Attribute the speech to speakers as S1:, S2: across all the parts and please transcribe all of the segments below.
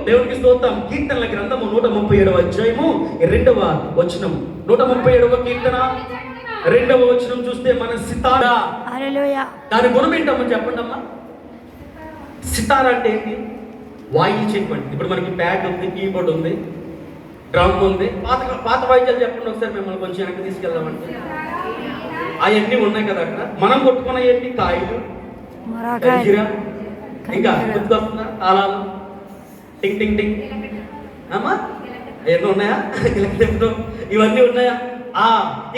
S1: దేవునికి స్తోత్రం. కీర్తనల గ్రంథము 137వ అధ్యాయము 2వ వచనం. 137వ కీర్తన 2వ వచనం చూస్తే మన సితారా, దాని గుణం ఏంటమ్మా చెప్పండి అమ్మా. సితారా అంటే ఏంటి? వాయించేటువంటి. ఇప్పుడు మనకి ప్యాడ్ ఉంది, కీబోర్డ్ ఉంది, డ్రమ్ ఉంది. పాత వాయిద్యాలు చెప్పండి ఒకసారి, మిమ్మల్ని కొంచెం వెనక్కి తీసుకెళ్దామంటే. అవన్నీ ఉన్నాయి కదా అక్కడ. మనం కొట్టుకున్న ఏంటి? కాయలు, ఇంకా గుర్తుకొస్తుందా? తాళాలు, టింగ్ టింగ్ టింగ్ అమ్మా, ఎన్నో ఉన్నాయా? ఇవన్నీ ఉన్నాయా?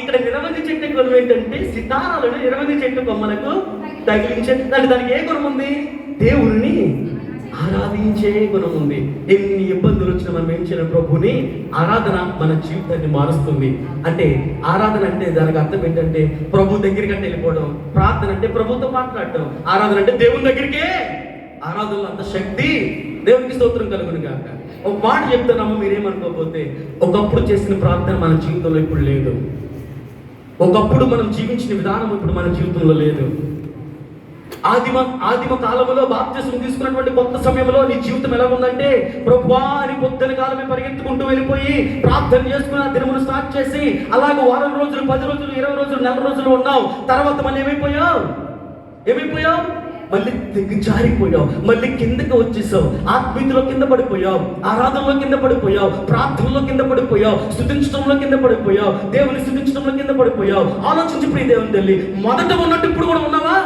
S1: ఇక్కడ నిరవధి చెట్టు గుణం ఏంటంటే సితారాలను నిరవధి చెట్టు కొమ్మలకు తగిలించే దానికి ఏ గుణం ఉంది? దేవుడిని ఆరాధించే గుణం ఉంది. ఎన్ని ఇబ్బందులు వచ్చినా మనం ఏం చేయాలి? ప్రభుని ఆరాధన మన జీవితాన్ని మారుస్తుంది. అంటే ఆరాధన అంటే దానికి అర్థం ఏంటంటే ప్రభు దగ్గరికి అంటే వెళ్ళిపోవడం. ప్రార్థన అంటే ప్రభుతో మాట్లాడటం. ఆరాధన అంటే దేవుని దగ్గరికే. ఆరాధనలో అంత శక్తి. దేవునికి స్తోత్రం కలుగును గాక. ఒక మాట చెప్తున్నాము, మీరేమనుకోకపోతే, ఒకప్పుడు చేసిన ప్రార్థన మన జీవితంలో ఇప్పుడు లేదు. ఒకప్పుడు మనం జీవించిన విధానం ఇప్పుడు మన జీవితంలో లేదు. ఆదిమ కాలంలో బాప్తిస్మం తీసుకున్నటువంటి కొత్త సమయంలో నీ జీవితం ఎలా ఉందంటే, ప్రభువా అని పొద్దున కాలమే పరిగెత్తుకుంటూ వెళ్ళిపోయి ప్రార్థన చేసుకుని ఆ దినమును స్టార్ట్ చేసి అలాగే వారం రోజులు, 10 రోజులు, 20 రోజులు, నెల రోజులు ఉన్నావు. తర్వాత మళ్ళీ ఏమైపోయావు? మళ్ళీ జారిపోయావు. మళ్ళీ కిందకి వచ్చేసావు. ఆత్మీయతలో కింద పడిపోయావు, ఆరాధనలో కింద పడిపోయావు, ప్రార్థనలో కింద పడిపోయావు, స్తుతించడంలో కింద పడిపోయావు, దేవుని స్తుతించడంలో కింద పడిపోయావు. ఆలోచించి ప్రియ దేవుని తల్లి, మొదట ఉన్నట్టు ఇప్పుడు కూడా ఉన్నావా?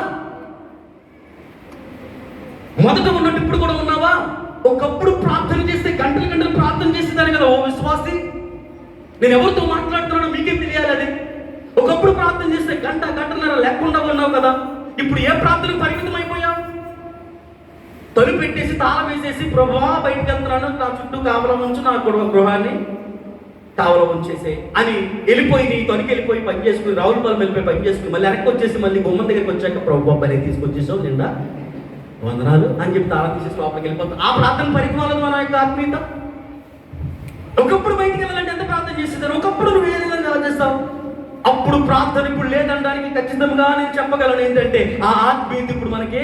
S1: మొదట ఉన్నట్టు ఇప్పుడు కూడా ఉన్నావా? ఒకప్పుడు ప్రార్థన చేస్తే గంటలు గంటలు ప్రార్థన చేసేదాన్ని కదా ఓ విశ్వాసి. నేను ఎవరితో మాట్లాడుతున్నానో మీకేం తెలియాలి. అది ఒకప్పుడు ప్రార్థన చేస్తే గంటన్నర లేకుండా ఉన్నావు కదా. ఇప్పుడు ఏ ప్రార్థనకు పరిమితం అయిపోయావు? తలుపు పెట్టేసి తాళం వేసేసి ప్రభువా బయటకు వెళ్తున్నాను, నా చుట్టూ కావలం ఉంచు, నా గృహాన్ని కావలం ఉంచేసే అని వెళ్ళిపోయి నీ తొనికి వెళ్ళిపోయి పని చేసుకుని, రావులపాలెం వెళ్ళిపోయి పని చేసుకుని మళ్ళీ వెనక్కి వచ్చేసి మళ్ళీ గుమ్మం దగ్గరికి వచ్చాక ప్రభువా పని తీసుకొచ్చేసావు, నిండా వందనాలు అని చెప్పి తాళం తీసేసి లోపలికి వెళ్ళిపోతాం. ఆ ప్రార్థన పరిమాణం మన యొక్క ఆత్మీయత. ఒకప్పుడు బయటికి వెళ్ళాలంటే ఎంత ప్రార్థన చేసేదారు? ఒకప్పుడు నువ్వు ఏ విధంగా ఎలా చేస్తావు? అప్పుడు ప్రార్థన ఇప్పుడు లేదనడానికి ఖచ్చితంగా నేను చెప్పగలను ఏంటంటే, ఆ ఆత్మీయత ఇప్పుడు మనకి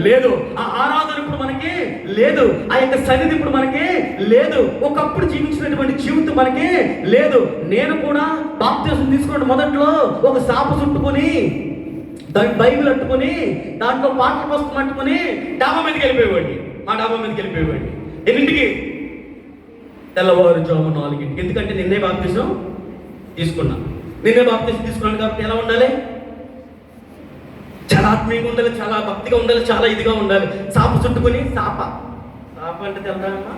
S1: లేదు, ఆ ఆరాధన ఇప్పుడు మనకి లేదు, ఆ యొక్క సన్నిధి ఇప్పుడు మనకి లేదు, ఒకప్పుడు జీవించినటువంటి జీవితం మనకి లేదు. నేను కూడా బాప్తిస్మం తీసుకున్న మొదట్లో ఒక సాప చుట్టుకొని, దానికి బైబిల్ అట్టుకొని, దాంట్లో పాటల పుస్తకం అట్టుకొని డాబా మీదకి వెళ్ళిపోయేవాడిని. మా డాబా మీదకి వెళ్ళిపోయేవాడిని. ఎన్నింటికి? తెల్లవారుజాము 4ంటికి. ఎందుకంటే నిన్నే బాప్తిస్మం తీసుకున్నాను కాబట్టి ఎలా ఉండాలి? చాలా ఆత్మీయంగా ఉండాలి, చాలా భక్తిగా ఉండాలి, చాలా ఇదిగా ఉండాలి. సాప చుట్టుకొని, సాప అంటే తెలుదామా?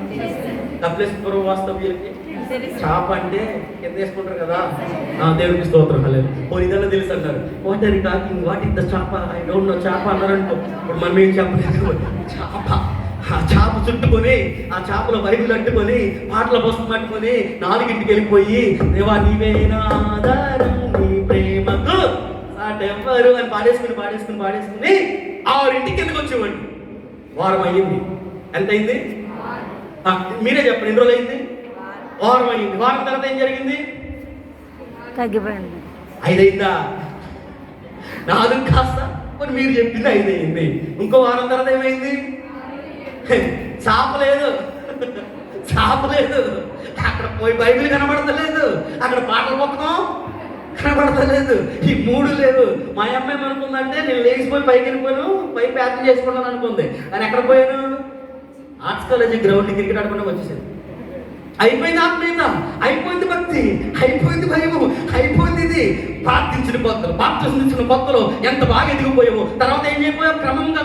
S1: కపిలేశ్వర వాస్తవ్యులకి చాప అంటే కింద వేసుకుంటారు కదా. దేవునికి స్తోత్రం. ఇదన్నా తెలుసు అంటారు. What are you talking? What is the chapa? I don't know. చాప అన్నారనుకో, ఇప్పుడు మనం ఏం చెప్పలేదు. చాప, ఆ చాప చుట్టుకొని, ఆ చాపలో బైబిల్ అట్టుకొని, పాటల పుస్తకం అట్టుకొని 4ంటికి వెళ్ళిపోయి, దేవా నీవేనా ఆధారం నీ ప్రేమకు సాటెవ్వరు అని పాడేసుకుని 6ంటికి ఎందుకు వచ్చేవాడిని. వారం అయ్యింది. ఎంత అయింది? మీరే చెప్పండి, ఎన్ని రోజులు అయింది? వారం అయ్యింది. వారం తర్వాత ఏం జరిగింది?
S2: తగ్గిపోయింది.
S1: 5 అయిందా? 4 కాస్త మరి మీరు చెప్పింది 5 అయింది. ఇంకో వారం తర్వాత ఏమైంది? చాప లేదు. అక్కడ పోయి బైబిల్ కనబడతలేదు, అక్కడ పాటల పుస్తకం కనబడతలేదు, ఈ 3 లేవు. మా అమ్మాయి ఏమనుకుందంటే నేను లేచిపోయి పైకి వెళ్ళిపోయాను, పై ప్యాకింగ్ చేసుకున్నాను అనుకుంది. నేను ఎక్కడ పోయాను? ఆర్ట్స్ కాలేజీ గ్రౌండ్ క్రికెట్ ఆడుకుంటూ వచ్చేసాను. అయిపోయింది ఆత్మీయత, అయిపోయింది భక్తి, అయిపోయింది భయము, అయిపోయింది ఇది. ప్రార్థించిన కొత్తలు, బాప్తిస్మం కొత్తలో ఎంత బాగా ఎదిగిపోయావు. తర్వాత ఏం చేయకపోయావు? క్రమంగా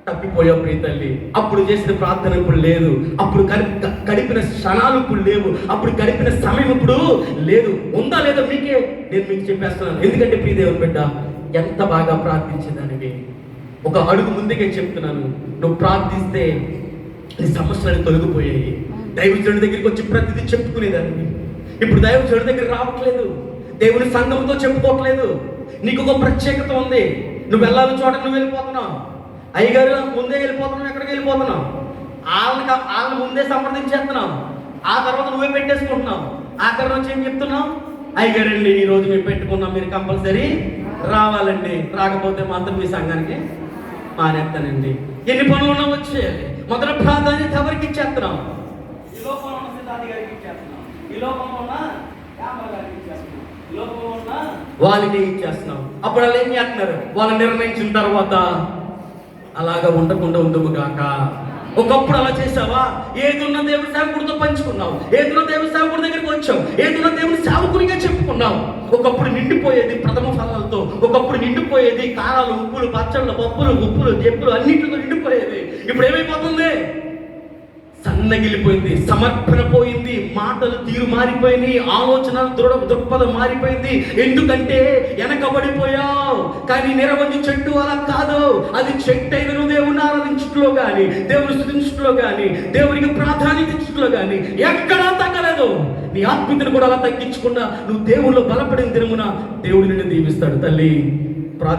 S1: తప్పిపోయావు ప్రియ తల్లి. అప్పుడు చేసిన ప్రార్థన ఇప్పుడు లేదు, అప్పుడు గడిపిన క్షణాలు ఇప్పుడు లేవు, అప్పుడు గడిపిన సమయం ఇప్పుడు లేదు. ఉందా లేదా నేను మీకు చెప్పేస్తున్నాను. ఎందుకంటే ప్రియ దేవుని బిడ్డ, ఎంత బాగా ప్రార్థించేదానివి. ఒక అడుగు ముందుకే చెప్తున్నాను, నువ్వు ప్రార్థిస్తే నీ సమస్యలను తొలగిపోయాయి. దైవజనుడి దగ్గరికి వచ్చి ప్రతిదీ చెప్పుకునేదాన్ని. ఇప్పుడు దైవజనుడి దగ్గర రావట్లేదు, దేవుని సంఘంతో చెప్పుకోవట్లేదు. నీకు ఒక ప్రత్యేకత ఉంది. నువ్వు వెళ్ళాలి చోట నువ్వు వెళ్ళిపోతున్నావు. అయ్యగారు ముందే వెళ్ళిపోతున్నావు, ఎక్కడికి వెళ్ళిపోతున్నావు? వాళ్ళని ముందే సంప్రదించేస్తున్నావు. ఆ తర్వాత నువ్వే పెట్టేసుకుంటున్నావు. ఆఖరి నుంచి ఏం చెప్తున్నావు? అయ్యగారండి ఈరోజు మేము పెట్టుకున్నాం, మీరు కంపల్సరీ రావాలండి, రాకపోతే మాత్రం మీ సంఘానికి మానేస్తానండి. ఎన్ని పనులు ఉన్నా వచ్చేయాలి. మొదటి ప్రాధాన్యత ఎవరికి ఇచ్చేస్తున్నాం? ఈ లోకంలో ఉన్న సిద్ధార్థి గారికి ఇచ్చేస్తున్నాం, ఈ లోకంలో ఉన్న యామ గారికి ఇచ్చేస్తున్నాం, ఈ లోకంలో ఉన్న వాళ్ళకి ఇచ్చేస్తున్నాం. అప్పుడు వాళ్ళు ఏం చేస్తున్నారు? వాళ్ళు నిర్ణయించిన తర్వాత అలాగా ఉండకుండా ఉండుము గాక. ఒకప్పుడు అలా చేసావా? ఏదున్న దేవుడి సేవకుడితో పంచుకున్నావు, ఏదున్న దేవుడి సేవకుడి దగ్గరికి వచ్చావు, ఏదున్న దేవుడి సేవకునిగా చెప్పుకున్నావు. ఒకప్పుడు నిండిపోయేది ప్రథమ ఫలాలతో, ఒకప్పుడు నిండిపోయేది కారాలు, ఉప్పులు, పచ్చళ్ళు, పప్పులు, ఉప్పులు, చెప్పులు అన్నింటితో నిండిపోయేది. ఇప్పుడు ఏమైపోతుంది? సన్నగిలిపోయింది, సమర్పణ పోయింది, మాటలు తీరు మారిపోయినాయి, ఆలోచన దృక్పథం మారిపోయింది. ఎందుకంటే వెనకబడిపోయావు. కానీ నిరవధి చెట్టు అలా కాదు. అది చెట్టు అయిన నువ్వు దేవుని ఆరాధించుట్లో కానీ, దేవుని స్తుతించుట్లో కానీ, దేవునికి ప్రాధాన్యత ఇచ్చుట్లో కానీ ఎక్కడా తగ్గలేదు. నీ ఆత్మీయతను కూడా అలా తగ్గించకుండా నువ్వు దేవుళ్ళు బలపడిన దినమున దేవుడు నిన్ను దీవిస్తాడు. తల్లి ప్రార్థి